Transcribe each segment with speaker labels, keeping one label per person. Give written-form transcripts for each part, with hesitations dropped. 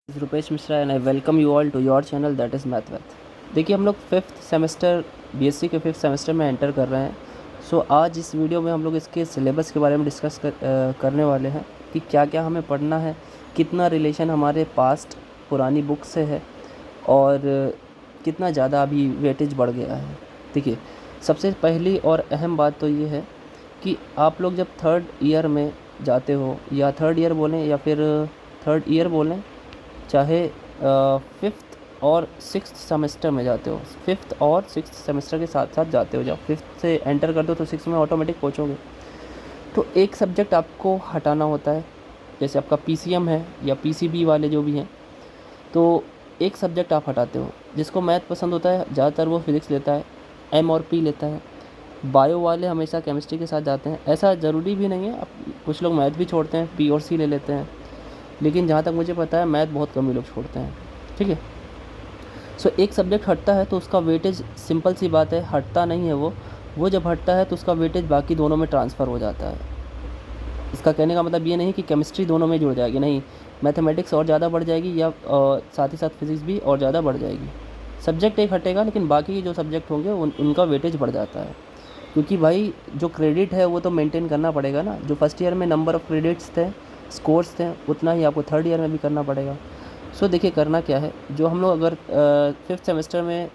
Speaker 1: Rupesh Mishra and I welcome you all to your channel that is math wath. देखिए हम लोग fifth semester BSc के fifth semester में enter कर रहे हैं। सो आज इस वीडियो में हम लोग इसके सिलेबस के बारे में डिस्कस करने वाले हैं कि क्या क्या हमें पढ़ना है, कितना रिलेशन हमारे पास्ट पुरानी बुक से है और कितना ज़्यादा अभी वेटेज बढ़ गया है। देखिए सबसे पहली और अहम बात तो ये है कि आप लोग जब थर्ड ईयर में जाते हो या थर्ड ईयर बोलें या फिर थर्ड ईयर बोलें, चाहे फिफ्थ और सिक्स्थ सेमेस्टर में जाते हो, फिफ्थ और सिक्स्थ सेमेस्टर के साथ साथ जाते हो, जब फिफ्थ से एंटर कर दो तो सिक्स्थ में ऑटोमेटिक पहुँचोगे। तो एक सब्जेक्ट आपको हटाना होता है, जैसे आपका पीसीएम है या पीसीबी वाले जो भी हैं, तो एक सब्जेक्ट आप हटाते हो। जिसको मैथ पसंद होता है ज़्यादातर वो फिज़िक्स लेता है, एम और पी लेता है। बायो वाले हमेशा केमिस्ट्री के साथ जाते हैं, ऐसा ज़रूरी भी नहीं है। अब कुछ लोग मैथ भी छोड़ते हैं, पी और सी ले लेते हैं, लेकिन जहाँ तक मुझे पता है मैथ बहुत कम ही लोग छोड़ते हैं। ठीक है, सो एक सब्जेक्ट हटता है तो उसका वेटेज, सिंपल सी बात है, हटता नहीं है वो जब हटता है तो उसका वेटेज बाकी दोनों में ट्रांसफ़र हो जाता है। इसका कहने का मतलब ये नहीं कि केमिस्ट्री दोनों में जुड़ जाएगी, नहीं, मैथमेटिक्स और ज़्यादा बढ़ जाएगी या साथ ही साथ फिज़िक्स भी और ज़्यादा बढ़ जाएगी। सब्जेक्ट एक हटेगा लेकिन बाकी के जो सब्जेक्ट होंगे उनका वेटेज बढ़ जाता है, क्योंकि भाई जो क्रेडिट है वो तो मेंटेन करना पड़ेगा ना। जो फर्स्ट ईयर में नंबर ऑफ़ क्रेडिट्स थे, स्कोर्स थे, उतना ही आपको थर्ड ईयर में भी करना पड़ेगा। सो देखिए करना क्या है, जो हम लोग अगर फिफ्थ सेमेस्टर में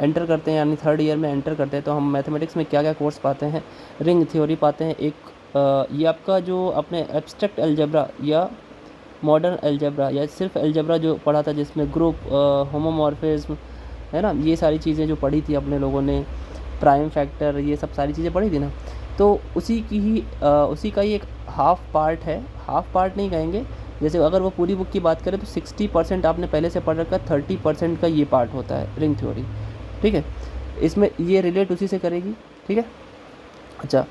Speaker 1: एंटर करते हैं यानी थर्ड ईयर में एंटर करते हैं तो हम मैथमेटिक्स में क्या क्या कोर्स पाते हैं। रिंग थ्योरी पाते हैं एक, ये आपका जो अपने एब्स्ट्रैक्ट अलजेब्रा या मॉडर्न अलजेब्रा या सिर्फ अलजेब्रा जो पढ़ा था, जिसमें ग्रुप, होमोमॉर्फिज्म है ना, ये सारी चीज़ें जो पढ़ी थी अपने लोगों ने, प्राइम फैक्टर, ये सब सारी चीज़ें पढ़ी थी ना। तो उसी का ही एक हाफ पार्ट है, हाफ पार्ट नहीं कहेंगे, जैसे अगर वो पूरी बुक की बात करें तो 60% आपने पहले से पढ़ रखा है, 30% का ये पार्ट होता है रिंग थ्योरी। ठीक है, इसमें ये रिलेट उसी से करेगी। ठीक है, अच्छा,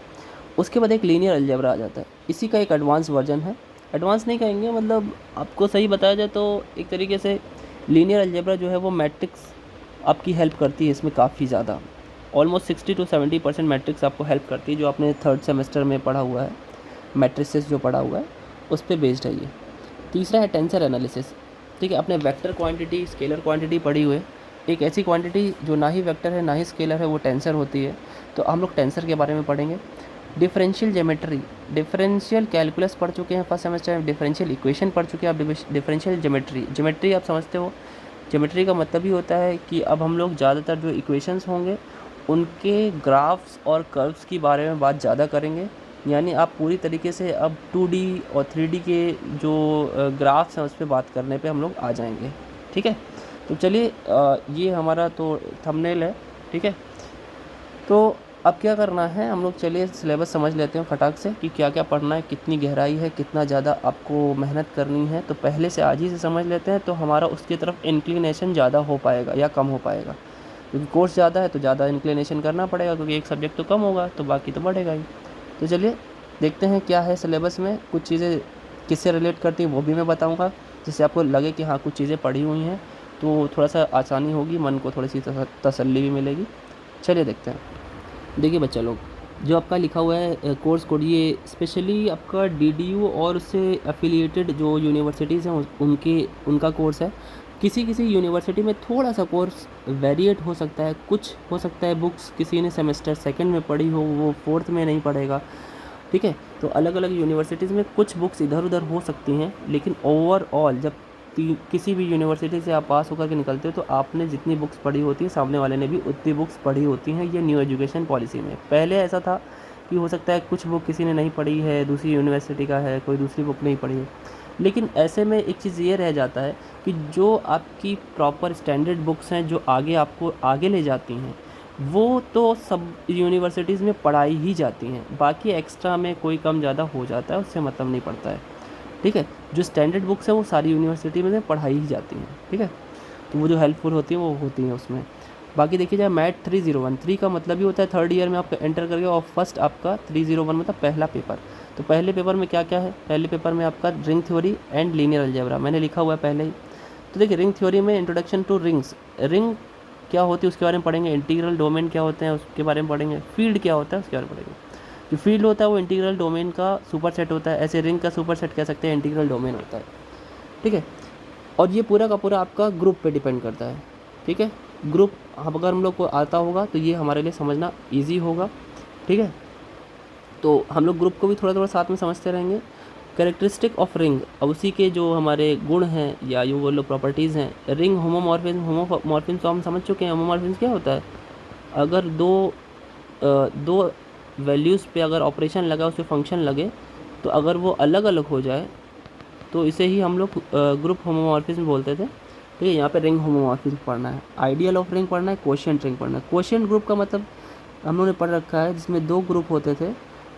Speaker 1: उसके बाद एक लीनियर अलजेब्रा आ जाता है, इसी का एक एडवांस वर्जन है। एडवांस नहीं कहेंगे, मतलब आपको सही बताया जाए तो एक तरीके से लीनियर अलजेब्रा जो है वो मैट्रिक्स आपकी हेल्प करती है इसमें काफ़ी ज़्यादा। ऑलमोस्ट 60 to 70% मैट्रिक्स आपको हेल्प करती है, जो आपने थर्ड सेमेस्टर में पढ़ा हुआ है, मैट्रिसेस जो पढ़ा हुआ है उस पर बेस्ड है ये। तीसरा है टेंसर एनालिसिस। ठीक है, आपने वेक्टर क्वांटिटी, स्केलर क्वांटिटी पढ़ी हुई है। एक ऐसी क्वांटिटी जो ना ही वेक्टर है ना ही स्केलर है, वो टेंसर होती है, तो हम लोग टेंसर के बारे में पढ़ेंगे। डिफरेंशियल ज्योमेट्री, डिफरेंशियल कैलकुलस पढ़ चुके हैं फर्स्ट सेमेस्टर में, डिफरेंशियल इक्वेशन पढ़ चुके हैं आप। डिफरेंशियल ज्योमेट्री आप समझते हो, ज्योमेट्री का मतलब ही होता है कि अब हम लोग ज़्यादातर जो इक्वेशंस होंगे उनके ग्राफ्स और कर्व्स के बारे में बात ज़्यादा करेंगे। यानी आप पूरी तरीके से अब 2D और 3D के जो ग्राफ्स हैं उस पर बात करने पे हम लोग आ जाएंगे। ठीक है, तो चलिए ये हमारा तो थंबनेल है। ठीक है, तो अब क्या करना है, हम लोग चलिए सिलेबस समझ लेते हैं फटाक से कि क्या क्या पढ़ना है, कितनी गहराई है, कितना ज़्यादा आपको मेहनत करनी है। तो पहले से आज ही से समझ लेते हैं तो हमारा उसकी तरफ इंक्लिनेशन ज़्यादा हो पाएगा या कम हो पाएगा, क्योंकि कोर्स ज़्यादा है तो ज़्यादा इंक्लिनेशन करना पड़ेगा, क्योंकि एक सब्जेक्ट तो कम होगा तो बाकी तो बढ़ेगा ही। तो चलिए देखते हैं क्या है सिलेबस में, कुछ चीज़ें किससे रिलेट करती हैं वो भी मैं बताऊँगा, जिससे आपको लगे कि हाँ कुछ चीज़ें पढ़ी हुई हैं, तो थोड़ा सा आसानी होगी, मन को थोड़ी सी तसल्ली भी मिलेगी। चलिए देखते हैं। देखिए बच्चा लोग, जो आपका लिखा हुआ है कोर्स कोड, ये स्पेशली आपका डीडीयू और उससे एफिलिएटेड जो यूनिवर्सिटीज़ हैं उनका कोर्स है। किसी किसी यूनिवर्सिटी में थोड़ा सा कोर्स वेरिएट हो सकता है, कुछ हो सकता है बुक्स किसी ने सेमेस्टर सेकंड में पढ़ी हो वो फोर्थ में नहीं पढ़ेगा। ठीक है, तो अलग अलग यूनिवर्सिटीज़ में कुछ बुक्स इधर उधर हो सकती हैं, लेकिन ओवरऑल जब किसी भी यूनिवर्सिटी से आप पास होकर के निकलते हो तो आपने जितनी बुक्स पढ़ी होती हैं सामने वाले ने भी उतनी बुक्स पढ़ी होती हैं। ये न्यू एजुकेशन पॉलिसी में पहले ऐसा था कि हो सकता है कुछ बुक किसी ने नहीं पढ़ी है, दूसरी यूनिवर्सिटी का है, कोई दूसरी बुक नहीं पढ़ी है, लेकिन ऐसे में एक चीज़ ये रह जाता है कि जो आपकी प्रॉपर स्टैंडर्ड बुक्स हैं जो आगे आपको आगे ले जाती हैं, वो तो सब यूनिवर्सिटीज़ में पढ़ाई ही जाती हैं, बाकी एक्स्ट्रा में कोई कम ज़्यादा हो जाता है, उससे मतलब नहीं पड़ता है। ठीक है, जो स्टैंडर्ड बुक्स हैं वो सारी यूनिवर्सिटी में पढ़ाई ही जाती हैं। ठीक है, तो वो जो हेल्पफुल होती हैं वो होती हैं उसमें। बाकी देखिए जाए मैथ 301, 3 का मतलब ही होता है थर्ड ईयर में आप एंटर करके, और फर्स्ट आपका 301 मतलब पहला पेपर। तो पहले पेपर में क्या क्या है, पहले पेपर में आपका ring theory and linear algebra मैंने लिखा हुआ है पहले ही। तो देखिए रिंग थ्योरी में इंट्रोडक्शन टू रिंग्स, रिंग क्या होती है उसके बारे में पढ़ेंगे, इंटीग्रल डोमेन क्या होते हैं उसके बारे में पढ़ेंगे, फील्ड क्या होता है उसके बारे में पढ़ेंगे। जो फील्ड होता है वो इंटीग्रल डोमेन का सुपर सेट होता है, ऐसे रिंग का सुपर सेट कह सकते हैं, इंटीग्रल डोमेन होता है। ठीक है, और ये पूरा का पूरा आपका ग्रुप पे डिपेंड करता है, ठीक है। ग्रुप अगर हम लोग को आता होगा तो ये हमारे लिए समझना ईजी होगा, ठीक है। तो हम लोग ग्रुप को भी थोड़ा थोड़ा साथ में समझते रहेंगे। कैरेक्टरिस्टिक ऑफ रिंग, अब उसी के जो हमारे गुण हैं या यूँ बोलो प्रॉपर्टीज़ हैं। रिंग होमोमॉर्फिज्म तो हम समझ चुके हैं। होमोमॉर्फिज्म क्या होता है, अगर दो वैल्यूज़ पे अगर ऑपरेशन लगा, उस पर फंक्शन लगे, तो अगर वो अलग अलग हो जाए तो इसे ही हम लोग ग्रुप होमोमॉर्फिज्म बोलते थे। ठीक है, यहाँ पे रिंग होमोमॉर्फिज्म पढ़ना है, आइडियल ऑफ रिंग पढ़ना है, क्वोशिएंट रिंग पढ़ना है। क्वोशिएंट ग्रुप का मतलब हम लोगों ने पढ़ रखा है, जिसमें 2 ग्रुप होते थे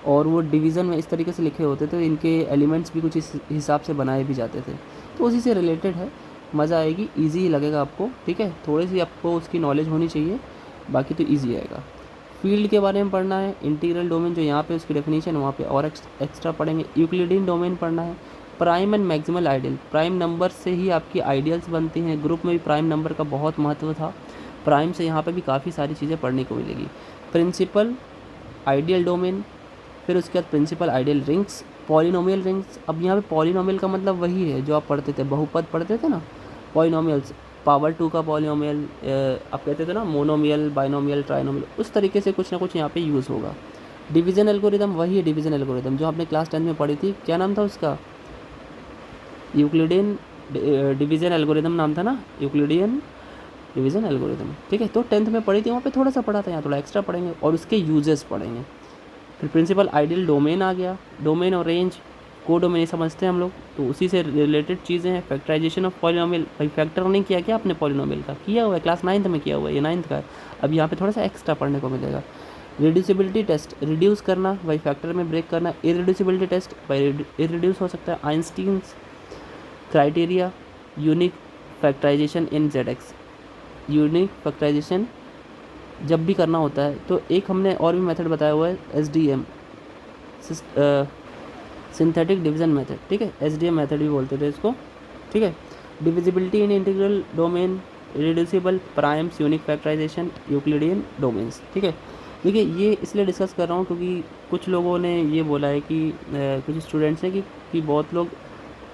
Speaker 1: और वो डिवीज़न में इस तरीके से लिखे होते थे, इनके एलिमेंट्स भी कुछ इस हिसाब से बनाए भी जाते थे। तो उसी से रिलेटेड है, मज़ा आएगी, ईजी लगेगा आपको, ठीक है। थोड़ी सी आपको उसकी नॉलेज होनी चाहिए, बाकी तो ईजी आएगा। फील्ड के बारे में पढ़ना है, इंटीग्रल डोमेन जो यहाँ पे उसकी डेफिनेशन वहाँ पे और एक्स्ट्रा पढ़ेंगे। यूक्लिडियन डोमेन पढ़ना है। Prime and maximal ideal, prime number से ही आपकी आइडियल्स बनती हैं। ग्रुप में भी प्राइम नंबर का बहुत महत्व था, प्राइम से यहाँ पे भी काफ़ी सारी चीज़ें पढ़ने को मिलेगी। प्रिंसिपल आइडियल डोमेन, फिर उसके बाद principal ideal rings, polynomial rings. अब यहाँ पे पॉलिनोमियल का मतलब वही है जो आप पढ़ते थे, बहुपद पढ़ते थे ना, पॉलिनोमियल्स, पावर 2 का पॉलिनोमियल, आप कहते थे ना मोनोमियल, बाइनोमियल, ट्राइनोमियल, उस तरीके से कुछ ना कुछ यहाँ पे यूज़ होगा। डिवीज़न एल्गोरिदम, वही है डिवीज़न एल्गोरिदम जो आपने क्लास 10 में पढ़ी थी, क्या नाम था उसका, यूक्लिडियन डिवीज़न एल्गोरिदम नाम था ना, यूक्लिडियन डिवीज़न एल्गोरिदम, ठीक है। तो 10th में पढ़ी थी, वहाँ पे थोड़ा सा पढ़ा था, यहाँ थोड़ा एक्स्ट्रा पढ़ेंगे और उसके यूजेस पढ़ेंगे। फिर प्रिंसिपल आइडियल डोमेन आ गया, डोमेन और रेंज, को डोमेन समझते हैं हम लोग, तो उसी से रिलेटेड चीज़ें हैं। फैक्टराइजेशन ऑफ पॉलिनोमियल, भाई फैक्टर नहीं किया क्या आपने पॉलिनोमियल का, किया हुआ है, क्लास 9th में किया हुआ है, ये 9th का है। अब यहाँ पे थोड़ा सा एक्स्ट्रा पढ़ने को मिलेगा। रिड्यूसिबिलिटी टेस्ट, रिड्यूस करना, भाई फैक्टर में ब्रेक करना। इरिड्यूसिबिलिटी टेस्ट, भाई इरिड्यूस हो सकता है। आइंस्टीन्स क्राइटेरिया, यूनिक फैक्टराइजेशन इन ZX, यूनिक फैक्टराइजेशन जब भी करना होता है तो एक हमने और भी मेथड बताया हुआ है, SDM, सिंथेटिक डिवीज़न मेथड, ठीक है, SDM मेथड भी बोलते थे इसको, ठीक है। Divisibility in integral domain, reducible primes, unique factorisation, Euclidean domains, ठीक है। देखिए ये इसलिए डिस्कस कर रहा हूँ क्योंकि कुछ लोगों ने ये बोला है कि कुछ स्टूडेंट्स ने कि बहुत लोग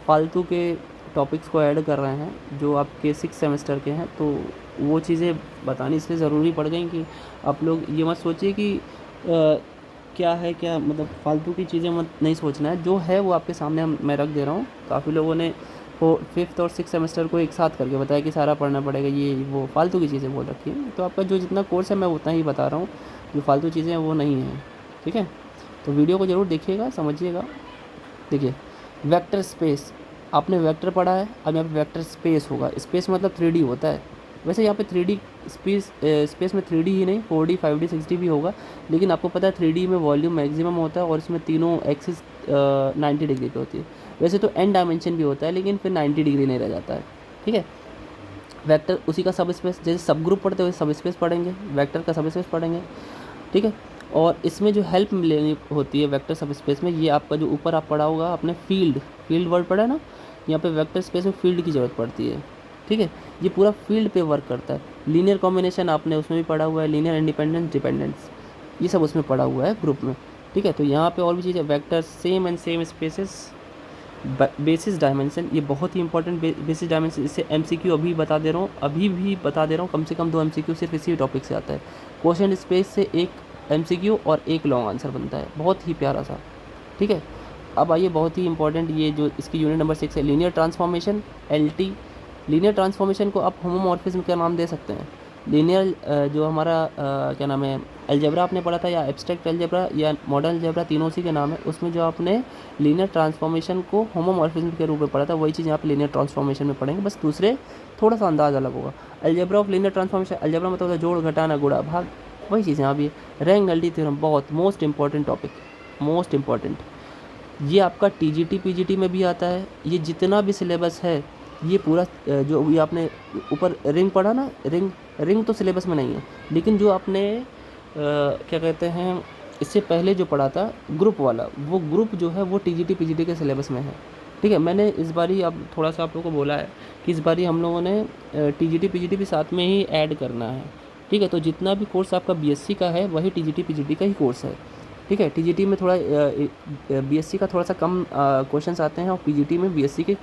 Speaker 1: फालतू के टॉपिक्स को ऐड कर रहे हैं जो आपके 6 सेमेस्टर के हैं, तो वो चीज़ें बतानी इसलिए ज़रूरी पड़ गई कि आप लोग ये मत सोचिए कि क्या है क्या, मतलब फालतू की चीज़ें मत नहीं सोचना है, जो है वो आपके सामने मैं रख दे रहा हूँ। काफ़ी लोगों ने 5th और 6th सेमेस्टर को एक साथ करके बताया कि सारा पढ़ना पड़ेगा, ये वो फालतू की चीज़ें बोल रखी हैं। तो आपका जो जितना कोर्स है मैं उतना ही बता रहा हूँ, जो फालतू चीज़ें हैं वो नहीं हैं, ठीक है। तो वीडियो को ज़रूर देखिएगा, समझिएगा। देखिए वेक्टर स्पेस, आपने वेक्टर पढ़ा है, अब यहाँ पे वेक्टर स्पेस होगा। स्पेस मतलब 3D होता है, वैसे यहाँ पे 3D स्पेस में 3D ही नहीं 4D 5D 6D भी होगा, लेकिन आपको पता है 3D में वॉल्यूम मैक्सिमम होता है और इसमें तीनों एक्सिस 90 डिग्री पे होती है। वैसे तो n डायमेंशन भी होता है, लेकिन फिर 90 डिग्री नहीं रह जाता है, ठीक है। वेक्टर उसी का सब स्पेस, जैसे सब ग्रुप पढ़ते हुए सब स्पेस पढ़ेंगे, वेक्टर का सब स्पेस पढ़ेंगे, ठीक है। और इसमें जो हेल्प लेनी होती है वेक्टर सब स्पेस में, ये आपका जो ऊपर आप पढ़ा होगा आपने फील्ड वर्ड पढ़ा है ना, यहाँ पे वेक्टर स्पेस में फील्ड की ज़रूरत पड़ती है, ठीक है। ये पूरा फील्ड पे वर्क करता है। लीनियर कॉम्बिनेशन आपने उसमें भी पढ़ा हुआ है, लीनियर इंडिपेंडेंस डिपेंडेंस, ये सब उसमें पढ़ा हुआ है ग्रुप में, ठीक है। तो यहाँ पे और भी चीज़ें, vector same and same spaces, basis dimension, ये बहुत ही इंपॉर्टेंट बेसिस डायमेंशन, इससे MCQ अभी बता दे रहा हूँ, अभी भी बता दे रहा हूँ, कम से कम 2 MCQ सिर्फ इसी टॉपिक से आता है। क्वेश्चन स्पेस से एक MCQ और एक लॉन्ग आंसर बनता है, बहुत ही प्यारा सा, ठीक है। अब आइए बहुत ही इंपॉर्टेंट, ये जो इसकी यूनिट नंबर 6 है, linear transformation, LT। Linear transformation को आप होमोमॉर्फिज्म का नाम दे सकते हैं। लीनियर जो हमारा क्या नाम है, अलजेब्रा आपने पढ़ा था, या एब्स्ट्रैक्ट अलजेब्रा या मॉडर्न अलजेब्रा, तीनों उसी के नाम है। उसमें जो आपने लीनियर ट्रांसफॉर्मेशन को होमोमॉर्फिज्म के रूप में पढ़ा था, वही चीज़ यहाँ पे लीनियर ट्रांसफॉर्मेशन में पढ़ेंगे, बस दूसरे थोड़ा सा अंदाज अलग होगा। Algebra of linear transformation, algebra मतलब होता है जोड़, घटाना, गुणा, भाग, वही चीज़ यहाँ भी है। रैंक नल्टी थ्योरम, बहुत most important topic, most important, ये आपका TGT PGT में भी आता है। ये जितना भी सिलेबस है, ये पूरा जो ये आपने ऊपर रिंग पढ़ा ना, रिंग तो सिलेबस में नहीं है, लेकिन जो आपने क्या कहते हैं इससे पहले जो पढ़ा था ग्रुप वाला, वो ग्रुप जो है वो TGT PGT के सिलेबस में है, ठीक है। मैंने इस बार ही अब थोड़ा सा आप लोगों को बोला है कि इस बार ही हम लोगों ने TGT PGT भी साथ में ही ऐड करना है, ठीक है। तो जितना भी कोर्स आपका BSc का है वही TGT PGT का ही कोर्स है, ठीक है। TGT में थोड़ा BSc का थोड़ा सा कम क्वेश्चंस आते हैं और PGT में BSc के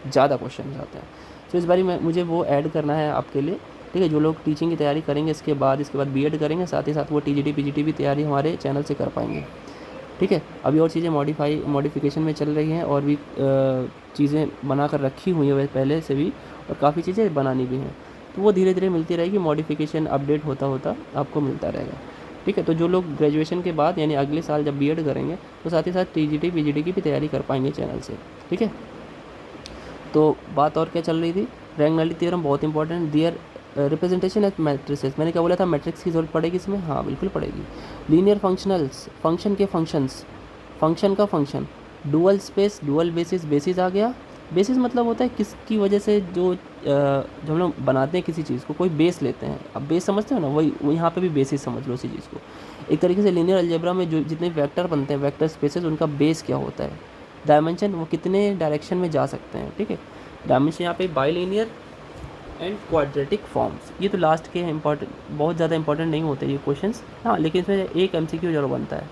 Speaker 1: ज़्यादा क्वेश्चन आते हैं। तो इस बार मुझे वो ऐड करना है आपके लिए, ठीक है। जो लोग टीचिंग की तैयारी करेंगे इसके बाद बीएड करेंगे, साथ ही साथ वो टीजीटी पीजीटी भी तैयारी हमारे चैनल से कर पाएंगे, ठीक है। अभी और चीज़ें मॉडिफिकेशन में चल रही हैं, और भी चीज़ें बना कर रखी हुई हैं पहले से भी, और काफ़ी चीज़ें बनानी भी हैं, तो वो धीरे धीरे मिलती रहेगी। मॉडिफिकेशन अपडेट होता होता आपको मिलता रहेगा, ठीक है। तो जो लोग ग्रेजुएशन के बाद यानी अगले साल जब बीएड करेंगे तो साथ ही साथ टीजीटी पीजीटी की भी तैयारी कर पाएंगे चैनल से, ठीक है। तो बात और क्या चल रही थी, रैंक नलिटी थ्योरम बहुत इंपॉर्टेंट। दियर रिप्रेजेंटेशन एज मैट्रिसेस, मैंने क्या बोला था, मैट्रिक्स की जरूरत पड़ेगी इसमें, हाँ बिल्कुल पड़ेगी। लीनियर फंक्शनल्स, फंक्शन के फंक्शंस, फंक्शन का function, dual space, dual basis, basis आ गया। बेसिस मतलब होता है किसकी वजह से जो हम लोग बनाते हैं किसी चीज़ को, कोई बेस लेते हैं, अब बेस समझते हो ना, वही यहाँ पे भी बेसिस समझ लो उसी चीज़ को। एक तरीके से लीनियर अलजेब्रा में जो जितने वेक्टर बनते हैं, वेक्टर स्पेसेस, उनका बेस क्या होता है। डायमेंशन, वो कितने डायरेक्शन में जा सकते हैं, ठीक है। डायमेंशन यहाँ पे बाइलिनियर एंड क्वाड्रेटिक फॉर्म्स, ये तो लास्ट के इंपॉर्टेंट, बहुत ज़्यादा इंपॉर्टेंट नहीं होते ये क्वेश्चंस, हाँ, लेकिन इसमें एक एमसीक्यू जरूर बनता है।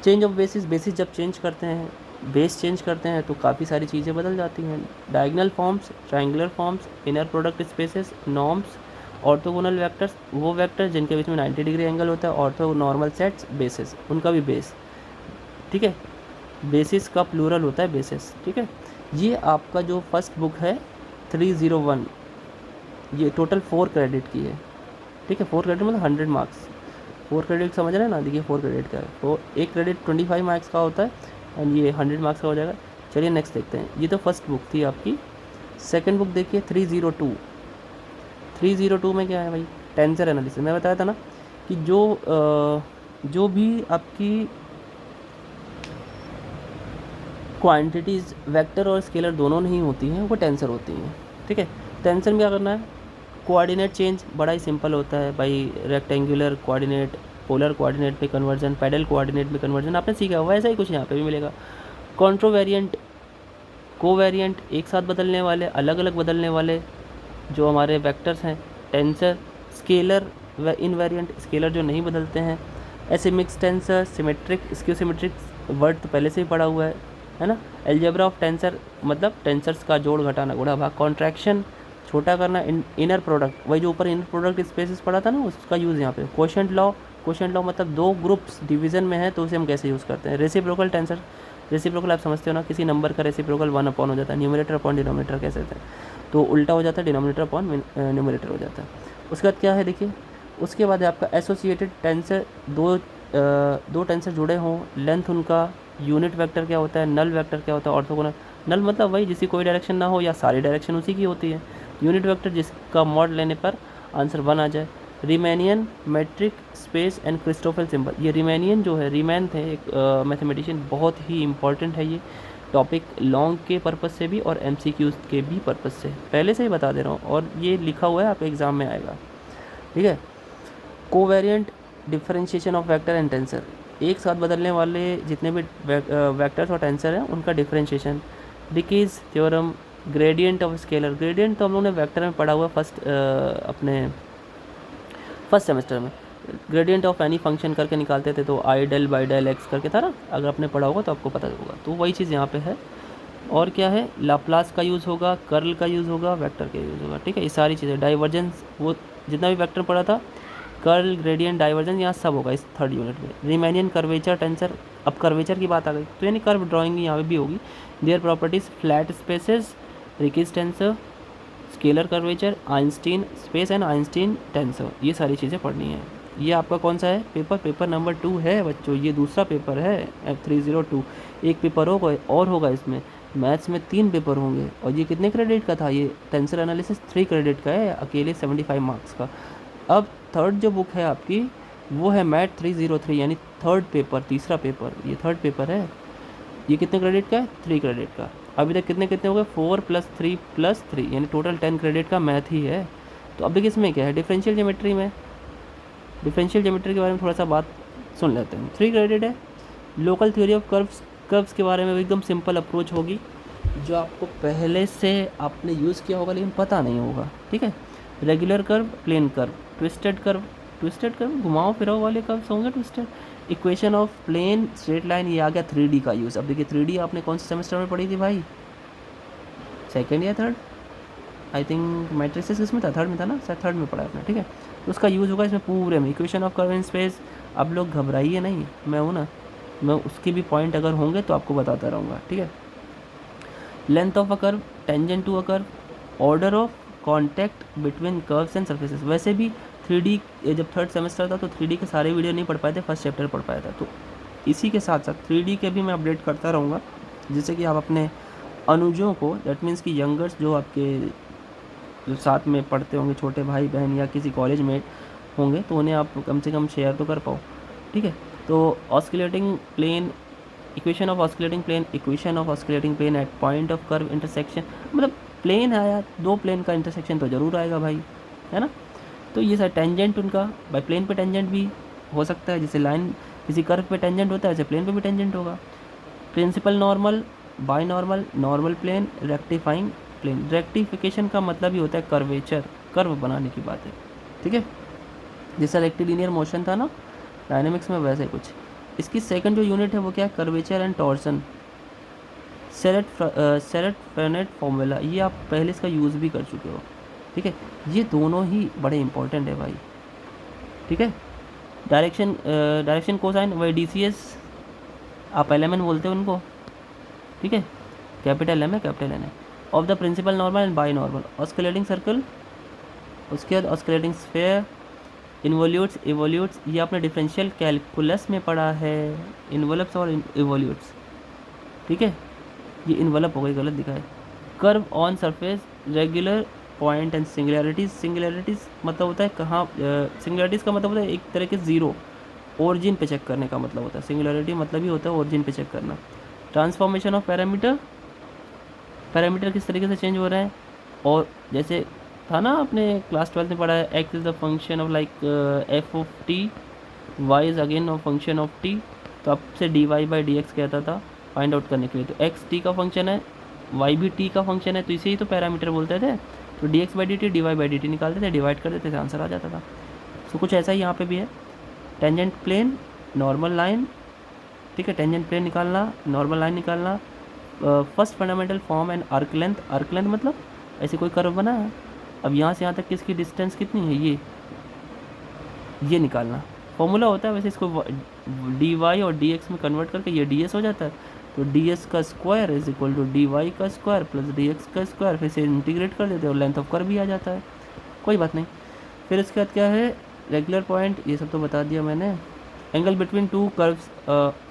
Speaker 1: चेंज ऑफ बेसिस, बेसिस जब चेंज करते हैं, बेस चेंज करते हैं तो काफ़ी सारी चीज़ें बदल जाती हैं। Diagonal forms, triangular forms, inner product spaces, norms, orthogonal vectors, वो वेक्टर जिनके बीच में 90 डिग्री एंगल होता है, ऑर्थो नॉर्मल सेट्स, बेसिस, उनका भी बेस, ठीक है। बेसिस का प्लूरल होता है बेसिस, ठीक है। ये आपका जो फर्स्ट बुक है 301, ये टोटल 4 क्रेडिट की है, ठीक है। 4 क्रेडिट मतलब 100 मार्क्स, 4 क्रेडिट समझ रहे हैं ना, देखिए 4 क्रेडिट का है, तो एक क्रेडिट 25 मार्क्स का होता है, एंड ये 100 मार्क्स का हो जाएगा। चलिए नेक्स्ट देखते हैं, ये तो फर्स्ट बुक थी आपकी। सेकंड बुक देखिए 302, 302 में क्या है भाई, टेंसर एनालिसिस। मैं बताया था ना कि जो भी आपकी क्वांटिटीज़ वेक्टर और स्केलर दोनों नहीं होती हैं, वो टेंसर होती हैं, ठीक है। टेंसर में क्या करना है, कोऑर्डिनेट चेंज बड़ा ही सिंपल होता है भाई, रेक्टेंगुलर कोऑर्डिनेट, पोलर कोऑर्डिनेट में कन्वर्जन, पैडल कोऑर्डिनेट में कन्वर्जन, आपने सीखा हुआ, ऐसा ही कुछ यहाँ पे भी मिलेगा। कॉन्ट्रोवेरिएंट, कोवेरिएंट, एक साथ बदलने वाले, अलग अलग बदलने वाले जो हमारे वेक्टर्स हैं, टेंसर। स्केलर व इनवेरिएंट, स्केलर जो नहीं बदलते हैं। ऐसे mix tensor, symmetric, skew symmetric word तो पहले से ही पढ़ा हुआ है ना। अलजेब्रा ऑफ टेंसर मतलब टेंसर्स का जोड़ घटाना गुणा भाग। कॉन्ट्रैक्शन, छोटा करना। इनर प्रोडक्ट, वही जो ऊपर इनर प्रोडक्ट स्पेसिस पढ़ा था ना, उसका यूज़ यहाँ पे। क्वोशंट लॉ, क्वोशंट लॉ मतलब दो ग्रुप्स डिवीज़न में है तो उसे हम कैसे यूज़ करते हैं। रेसिप्रोकल टेंसर, रेसिप्रोकल आप समझते हो ना, किसी नंबर का रेसिप्रोकल 1 अपॉन हो जाता है, न्यूमरेटर अपॉन डिनोमिनेटर कह सकते हैं, तो उल्टा हो जाता है, डिनोमिनेटर अपॉन न्यूमरेटर हो जाता है। उसके बाद क्या है देखिए, उसके बाद है आपका एसोसिएटेड टेंसर, दो टेंसर जुड़े हों, लेंथ उनका, यूनिट वेक्टर क्या होता है, नल वेक्टर क्या होता है, ऑर्थोगोनल। नल मतलब वही जिसकी कोई डायरेक्शन ना हो या सारी डायरेक्शन उसी की होती है। यूनिट वेक्टर जिसका मॉड लेने पर आंसर 1 आ जाए। Riemannian, metric, space and Christoffel symbol, ये रीमैनियन जो है, रीमैन थे एक मैथमेटिशियन, बहुत ही इंपॉर्टेंट है ये टॉपिक, लॉन्ग के पर्पज़ से भी और एमसीक्यूज़ के भी पर्पज़ से, पहले से ही बता दे रहा हूँ, और ये लिखा हुआ है आपके एग्ज़ाम में आएगा, ठीक है। Covariant, differentiation of vector and tensor, एक साथ बदलने वाले जितने भी वेक्टर्स और टेंसर हैं उनका differentiation. Ricci's theorem, gradient of scalar, gradient तो हम लोगों ने वेक्टर में पढ़ा हुआ अपने फर्स्ट सेमेस्टर में। ग्रेडियंट ऑफ एनी फंक्शन करके निकालते थे, तो i del by del x करके था ना, अगर आपने पढ़ा होगा तो आपको पता होगा, तो वही चीज़ यहाँ पे है। और क्या है, लाप्लास का यूज़ होगा, कर्ल का यूज़ होगा, वेक्टर का यूज़ होगा, ठीक है। ये सारी चीज़ें, डाइवर्जेंस, वो जितना भी वेक्टर पढ़ा था, कर्ल, ग्रेडियंट, डाइवर्जेंस, यहाँ सब होगा इस थर्ड यूनिट में। रिमेनियन, कर्वेचर, टेंसर, अब कर्वेचर की बात आ गई तो यानी कर्व ड्राइंग यहाँ पे भी होगी। Their properties, flat spaces, Ricci's tensor, scalar curvature, Einstein space and Einstein tensor, ये सारी चीज़ें पढ़नी है। ये आपका कौन सा है पेपर नंबर 2 है बच्चों, ये दूसरा पेपर है F302। एक पेपर होगा और होगा इसमें, मैथ्स में 3 पेपर होंगे, और ये कितने क्रेडिट का था, ये टेंसर एनालिसिस 3 क्रेडिट का है, अकेले 75 मार्क्स का। अब थर्ड जो बुक है आपकी वो है मैथ 303, यानी थर्ड पेपर, तीसरा पेपर, ये थर्ड पेपर है। ये कितने क्रेडिट का है, 3 क्रेडिट का। अभी तक कितने हो गए, 4 + 3 + 3, यानी टोटल 10 क्रेडिट का मैथ ही है। तो अब देखिए इसमें क्या है, डिफरेंशियल ज्योमेट्री में, डिफरेंशियल ज्योमेट्री के बारे में थोड़ा सा बात सुन लेते हैं। 3 क्रेडिट है। लोकल थ्योरी ऑफ कर्व्स के बारे में एकदम सिंपल अप्रोच होगी, जो आपको पहले से आपने यूज़ किया होगा लेकिन पता नहीं होगा, ठीक है। Regular curve, plane curve, twisted curve घुमाओ फिराओ वाले कर्व्स होंगे twisted. Equation of plane straight line, ये आ गया 3D का यूज़। अब देखिए 3D आपने कौन से सेमेस्टर में पढ़ी थी भाई, सेकेंड या थर्ड, आई थिंक मैट्रिसेस किसमें था, थर्ड में था ना, शायद थर्ड में पढ़ा आपने, ठीक है। तो उसका यूज़ होगा इसमें पूरे में, equation of curve in space. आप लोग घबराइए नहीं, मैं हूँ ना, मैं उसके भी पॉइंट अगर होंगे तो आपको बताता रहूँगा, ठीक है। Length of a curve, tangent to a curve, order of contact between curves and surfaces. वैसे भी 3D जब थर्ड सेमेस्टर था तो 3D के सारे वीडियो नहीं पढ़ पाए थे, फर्स्ट चैप्टर पढ़ पाया था, तो इसी के साथ साथ 3D के भी मैं अपडेट करता रहूँगा, जिससे कि आप अपने अनुजों को, दैट मीन्स कि यंगर्स जो आपके जो साथ में पढ़ते होंगे, छोटे भाई बहन या किसी कॉलेज में होंगे, तो उन्हें आप कम से कम शेयर तो कर पाओ, ठीक है। तो osculating plane, equation of osculating plane, equation of osculating plane at point of curve intersection, मतलब प्लेन आया, दो प्लेन का इंटरसेक्शन तो ज़रूर आएगा भाई, है ना। तो ये सर टेंजेंट उनका बाई प्लेन पे टेंजेंट भी हो सकता है, जैसे लाइन किसी कर्व पे टेंजेंट होता है वैसे प्लेन पे भी टेंजेंट होगा। Principal normal, binormal, normal plane, rectifying plane. Rectification का मतलब ही होता है कर्वेचर, कर्व बनाने की बात है, ठीक है। जैसा रेक्टिलिनियर मोशन था ना डायनेमिक्स में, वैसे कुछ। इसकी सेकंड जो यूनिट है वो क्या है, curvature and torsion. Serret Frenet formula, ये आप पहले इसका यूज़ भी कर चुके हो, ठीक है। ये दोनों ही बड़े इंपॉर्टेंट है भाई, ठीक है। डायरेक्शन कोसाइन, वही DCS, आप LMN बोलते हो उनको, ठीक है। कैपिटल M है, कैपिटल N है। Of the principal normal and binormal, osculating circle, उसके बाद ऑस्किलेटिंग स्फेयर, इन्वोल्यूट्स, इवोल्यूट्स, ये आपने डिफरेंशियल कैलकुलस में पढ़ा है, इन्वोलप्स और इवोल्यूट्स, ठीक है। ये इन्वलप हो गई, गलत दिखा है। Curve on surface, regular point and singularities. Singularities मतलब होता है कहाँ, सिंगुलैरिटीज़ का मतलब होता है एक तरह के ज़ीरो, ओरिजिन पे चेक करने का मतलब होता है। सिंगुलैरिटी मतलब ही होता है ओरिजिन पे चेक करना। ट्रांसफॉर्मेशन ऑफ पैरामीटर, पैरामीटर किस तरीके से चेंज हो रहा है, और जैसे था ना आपने क्लास 12 में पढ़ा है, X is the function of like F of T, Y is again of function of T, तो आपसे dy/dx कहता था फाइंड आउट करने के लिए। तो x t का फंक्शन है, y भी t का फंक्शन है, तो इसे ही तो पैरामीटर बोलते थे। तो dx/dt dy/dt निकालते थे, डिवाइड कर देते थे, आंसर आ जाता था। तो कुछ ऐसा ही यहाँ पे भी है। टेंजेंट प्लेन, नॉर्मल लाइन, ठीक है। टेंजेंट प्लेन निकालना, नॉर्मल लाइन निकालना, first fundamental form and arc length. Arc length मतलब ऐसे कोई कर्व बना है, अब यहाँ से यहाँ तक किसकी डिस्टेंस कितनी है, ये निकालना फॉर्मूला होता है। वैसे इसको dy और dx में कन्वर्ट करके ये ds हो जाता है, तो ds का square is equal to dy का स्क्वायर प्लस dx का स्क्वायर, फिर से इंटीग्रेट कर देते हैं और लेंथ ऑफ कर्व भी आ जाता है, कोई बात नहीं। फिर इसके बाद क्या है, रेगुलर पॉइंट, ये सब तो बता दिया मैंने। Angle between two curves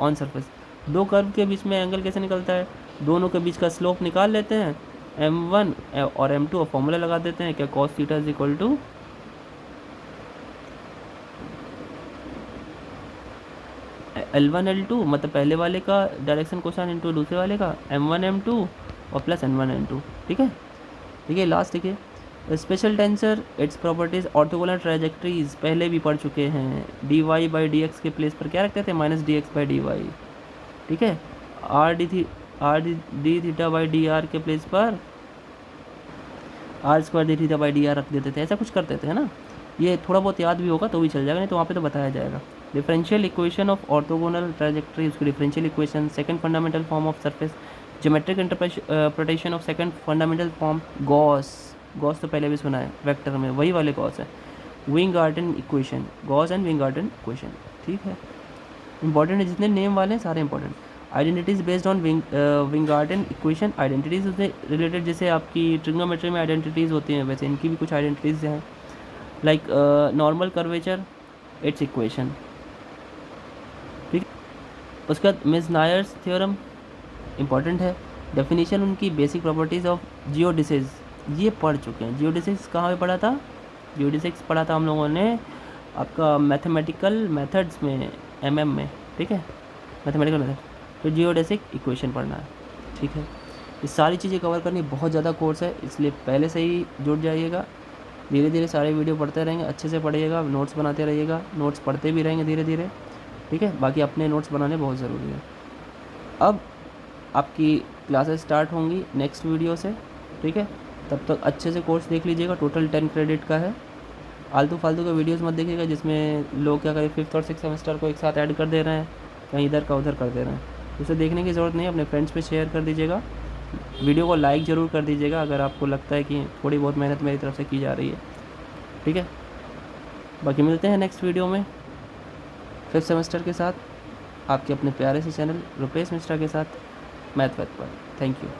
Speaker 1: on surface, दो कर्व के बीच में एंगल कैसे निकलता है, दोनों के बीच का स्लोप निकाल लेते हैं, m1 और m2 और फॉर्मूला लगा देते हैं क्या, cos theta is equal to L1 L2, मतलब पहले वाले का डायरेक्शन कोसाइन इंटू दूसरे वाले का m1 m2 और प्लस n1 n2, ठीक है। देखिए लास्ट, देखिए special tensor, its properties, orthogonal trajectories पहले भी पढ़ चुके हैं। dy/dx के प्लेस पर क्या रखते थे, -dx/dy, ठीक है। r d θ/dr के प्लेस पर r² dθ/dr रख देते थे, ऐसा कुछ करते थे, है ना। ये थोड़ा बहुत याद भी होगा तो भी चल जाएगा, नहीं तो वहाँ पे तो बताया जाएगा। Differential equation of orthogonal trajectory, उसकी differential equation, second fundamental form of surface, geometric interpretation of second fundamental form, Gauss तो पहले भी सुना है, वेक्टर में वही वाले गॉस है। Weingarten equation, Gauss and Weingarten equation, ठीक है। इंपॉर्टेंट है, जितने नेम वाले हैं सारे important. Identities based on Weingarten equation, identities उससे रिलेटेड, जैसे आपकी ट्रिग्नोमेट्री में आइडेंटिटीज़ होती हैं, वैसे इनकी भी कुछ आइडेंटिटीज़ हैं, like normal curvature, it's equation, ठीक। उसके बाद मिस नायर्स थ्योरम इंपॉर्टेंट है। डेफिनेशन उनकी, बेसिक प्रॉपर्टीज़ ऑफ जियोडिसिस, ये पढ़ चुके हैं। जियोडिसिस कहाँ पे पढ़ा था, जियोडिसिस पढ़ा था हम लोगों ने आपका मैथमेटिकल मेथड्स में, MM में, ठीक है, मैथमेटिकल मेथड। तो जियोडेसिक इक्वेशन पढ़ना है, ठीक है। ये सारी चीज़ें कवर करनी बहुत ज़्यादा कोर्स है, इसलिए पहले से ही जुड़ जाइएगा। धीरे धीरे सारे वीडियो पढ़ते रहेंगे, अच्छे से पढ़िएगा, नोट्स बनाते रहिएगा, नोट्स पढ़ते भी रहेंगे धीरे धीरे, ठीक है। बाकी अपने नोट्स बनाने बहुत ज़रूरी है। अब आपकी क्लासेस स्टार्ट होंगी नेक्स्ट वीडियो से, ठीक है। तब तक अच्छे से कोर्स देख लीजिएगा, टोटल 10 क्रेडिट का है। आलतू फालतू के वीडियोस मत देखिएगा जिसमें लोग क्या करें, 5th और 6th सेमेस्टर को एक साथ ऐड कर दे रहे हैं, कहीं इधर का उधर कर दे रहे हैं, उसे देखने की ज़रूरत नहीं है। अपने फ्रेंड्स पे शेयर कर दीजिएगा, वीडियो को लाइक ज़रूर कर दीजिएगा अगर आपको लगता है कि थोड़ी बहुत मेहनत मेरी तरफ से की जा रही है, ठीक है। बाकी मिलते हैं नेक्स्ट वीडियो में 5th सेमेस्टर के साथ, आपके अपने प्यारे से चैनल रुपेश मिश्रा के साथ मैथ पर। Thank you.